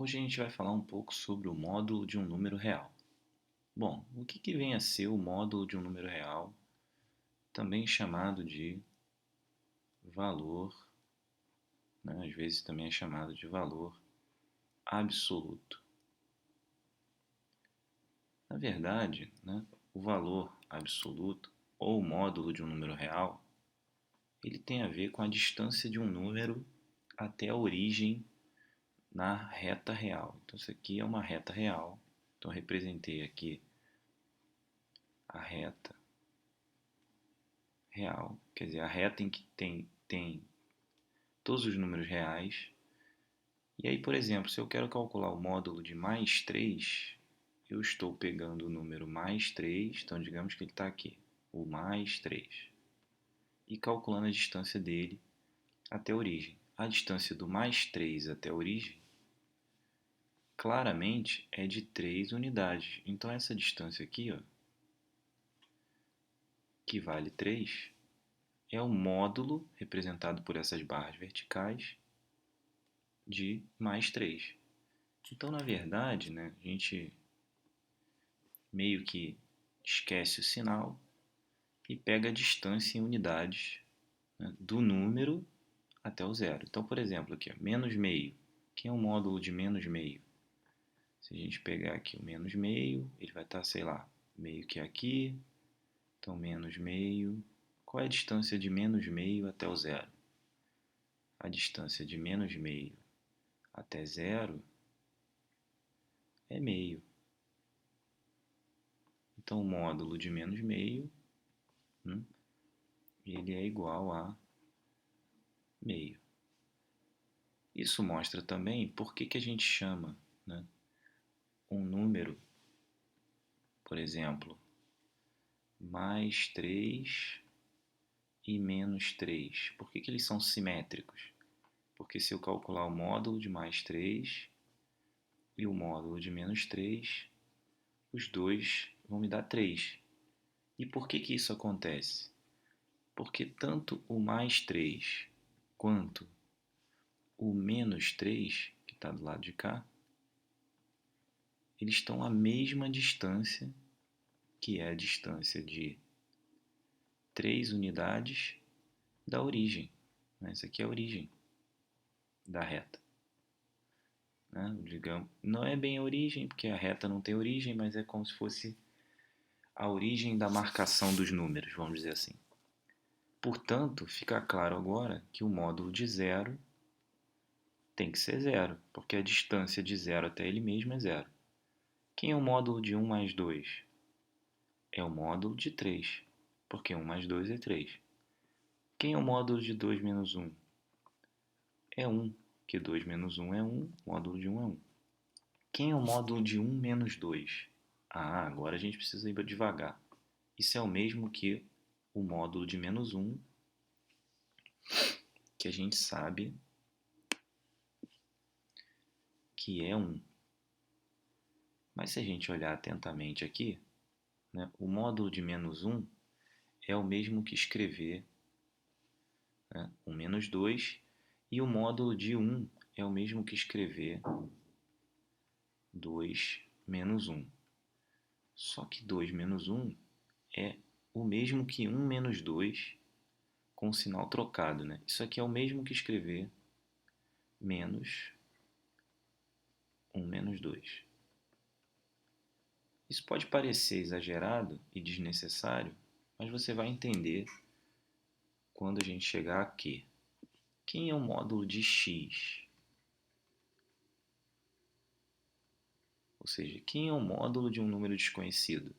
Hoje a gente vai falar um pouco sobre o módulo de um número real. Bom, o que vem a ser o módulo de um número real, também chamado de valor, né? Às vezes também é chamado de valor absoluto. Na verdade, né, o valor absoluto, ou módulo de um número real, ele tem a ver com a distância de um número até a origem na reta real. Então, isso aqui é uma reta real. Então, eu representei aqui a reta real, quer dizer, a reta em que tem todos os números reais. E aí, por exemplo, se eu quero calcular o módulo de mais 3, eu estou pegando o número mais 3, então digamos que ele está aqui, o mais 3, e calculando a distância dele até a origem. A distância do mais 3 até a origem, claramente, é de 3 unidades. Então, essa distância aqui, ó, que vale 3, é o módulo, representado por essas barras verticais, de mais 3. Então, na verdade, né, a gente meio que esquece o sinal e pega a distância em unidades, né, do número até o zero. Então, por exemplo, aqui, ó, menos meio. Quem é o módulo de menos meio? Se a gente pegar aqui o menos meio, ele vai estar, sei lá, meio que aqui. Então, menos meio. Qual é a distância de menos meio até o zero? A distância de menos meio até zero é meio. Então, o módulo de menos meio, ele é igual a meio. Isso mostra também por que a gente chama, né, um número, por exemplo, mais 3 e menos 3. Por que eles são simétricos? Porque se eu calcular o módulo de mais 3 e o módulo de menos 3, os dois vão me dar 3. E por que isso acontece? Porque tanto o mais 3 quanto o menos 3, que está do lado de cá, eles estão à mesma distância, que é a distância de 3 unidades da origem. Essa aqui é a origem da reta. Digamos, não é bem a origem, porque a reta não tem origem, mas é como se fosse a origem da marcação dos números, vamos dizer assim. Portanto, fica claro agora que o módulo de zero tem que ser zero, porque a distância de zero até ele mesmo é zero. Quem é o módulo de 1 mais 2? É o módulo de 3, porque 1 mais 2 é 3. Quem é o módulo de 2 menos 1? É 1, que 2 menos 1 é 1, módulo de 1 é 1. Quem é o módulo de 1 menos 2? Ah, agora a gente precisa ir devagar. Isso é o mesmo que o módulo de menos 1, que a gente sabe que é 1. Mas se a gente olhar atentamente aqui, né, o módulo de menos 1 é o mesmo que escrever, né, o menos 2, e o módulo de 1 é o mesmo que escrever 2 menos 1. Só que 2 menos 1 é o mesmo que 1 menos 2 com o sinal trocado, né? Isso aqui é o mesmo que escrever menos 1 menos 2. Isso pode parecer exagerado e desnecessário, mas você vai entender quando a gente chegar aqui. Quem é o módulo de x? Ou seja, quem é o módulo de um número desconhecido?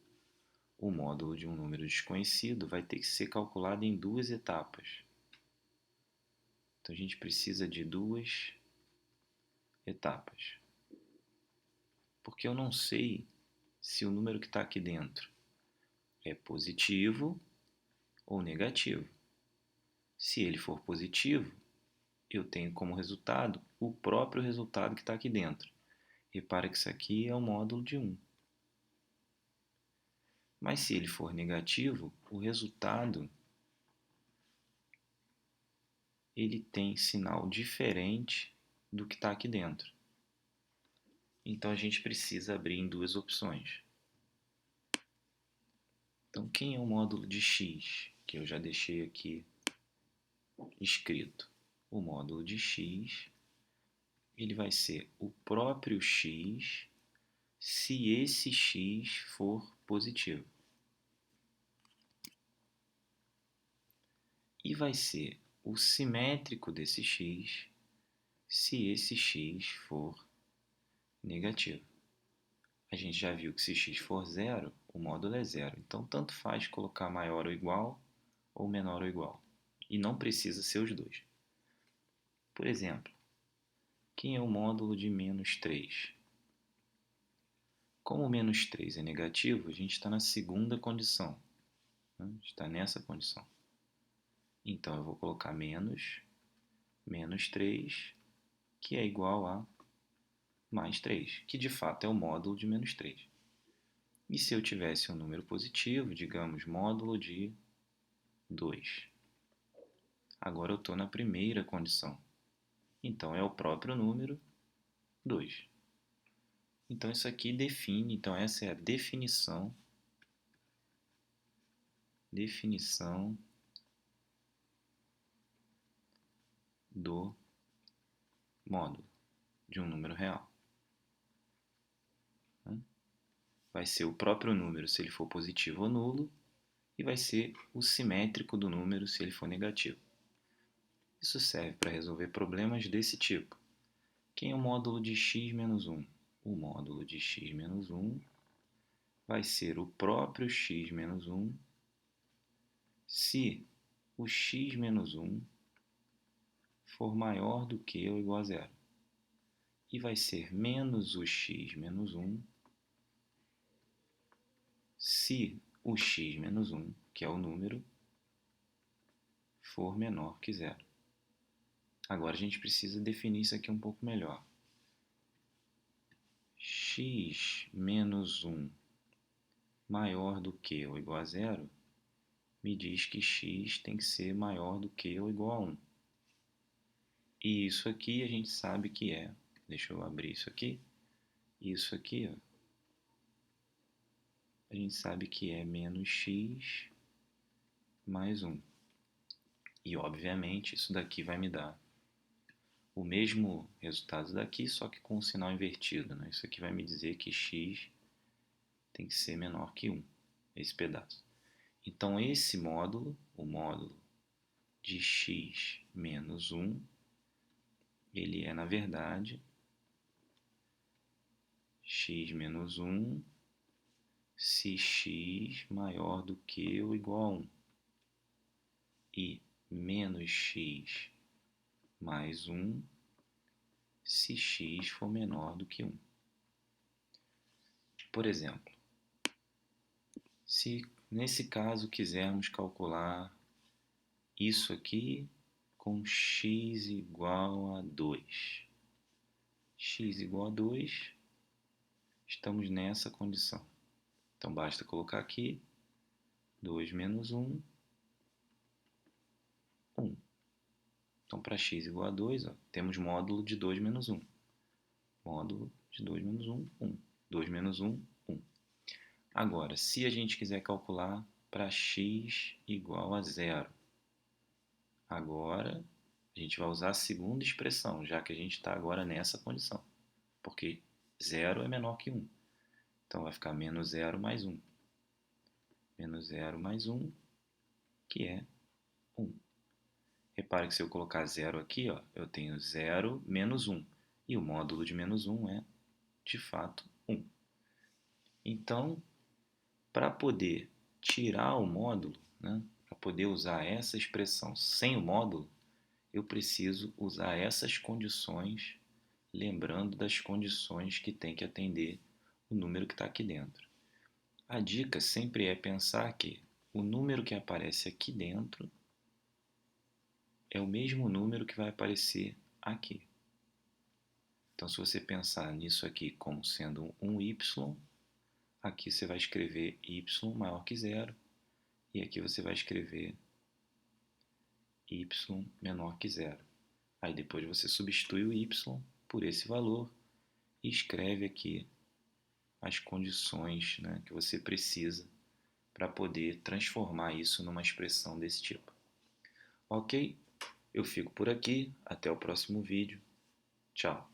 O módulo de um número desconhecido vai ter que ser calculado em duas etapas. Então a gente precisa de duas etapas. Porque eu não sei se o número que está aqui dentro é positivo ou negativo. Se ele for positivo, eu tenho como resultado o próprio resultado que está aqui dentro. Repara que isso aqui é o módulo de 1. Mas se ele for negativo, o resultado ele tem sinal diferente do que está aqui dentro. Então a gente precisa abrir em duas opções. Então quem é o módulo de x? Que eu já deixei aqui escrito. O módulo de x, ele vai ser o próprio x se esse x for positivo. E vai ser o simétrico desse x se esse x for negativo. A gente já viu que se x for zero, o módulo é zero. Então, tanto faz colocar maior ou igual ou menor ou igual. E não precisa ser os dois. Por exemplo, quem é o módulo de menos 3? Como o menos 3 é negativo, a gente está na segunda condição. Né? Está nessa condição. Então, eu vou colocar menos 3, que é igual a mais 3, que de fato é o módulo de menos 3. E se eu tivesse um número positivo, digamos, módulo de 2. Agora eu estou na primeira condição. Então, é o próprio número 2. Então, isso aqui define, então essa é a definição do módulo de um número real. Vai ser o próprio número se ele for positivo ou nulo, e vai ser o simétrico do número se ele for negativo. Isso serve para resolver problemas desse tipo. Quem é o módulo de x menos 1? O módulo de x menos 1 vai ser o próprio x menos 1 se o x menos 1 for maior do que ou igual a zero. E vai ser menos o x menos 1 se o x menos 1, que é o número, for menor que zero. Agora a gente precisa definir isso aqui um pouco melhor. X menos 1 maior do que ou igual a zero me diz que x tem que ser maior do que ou igual a 1. E isso aqui a gente sabe que é, deixa eu abrir isso aqui ó, a gente sabe que é menos x mais 1. E obviamente isso daqui vai me dar o mesmo resultado daqui, só que com o sinal invertido, né? Isso aqui vai me dizer que x tem que ser menor que 1, esse pedaço. Então esse módulo, o módulo de x menos 1, ele é, na verdade, x menos 1 se x maior do que ou igual a 1. E menos x mais 1 se x for menor do que 1. Por exemplo, se nesse caso quisermos calcular isso aqui com x igual a 2. X igual a 2, estamos nessa condição. Então basta colocar aqui 2 menos 1, 1. Então para x igual a 2, ó, temos módulo de 2 menos 1. Módulo de 2 menos 1, 1. 2 menos 1, 1. Agora, se a gente quiser calcular para x igual a 0, agora a gente vai usar a segunda expressão, já que a gente está agora nessa condição. Porque 0 é menor que 1. Então vai ficar menos 0 mais 1. Menos 0 mais 1, que é 1. Repare que se eu colocar 0 aqui, ó, eu tenho 0 menos 1. E o módulo de menos 1 é, de fato, 1. Então, para poder tirar o módulo, né, para poder usar essa expressão sem o módulo, eu preciso usar essas condições, lembrando das condições que tem que atender o número que está aqui dentro. A dica sempre é pensar que o número que aparece aqui dentro é o mesmo número que vai aparecer aqui. Então, se você pensar nisso aqui como sendo um y, aqui você vai escrever y maior que zero, e aqui você vai escrever y menor que zero. Aí depois você substitui o y por esse valor, e escreve aqui as condições, né, que você precisa para poder transformar isso numa expressão desse tipo. Ok? Eu fico por aqui. Até o próximo vídeo. Tchau.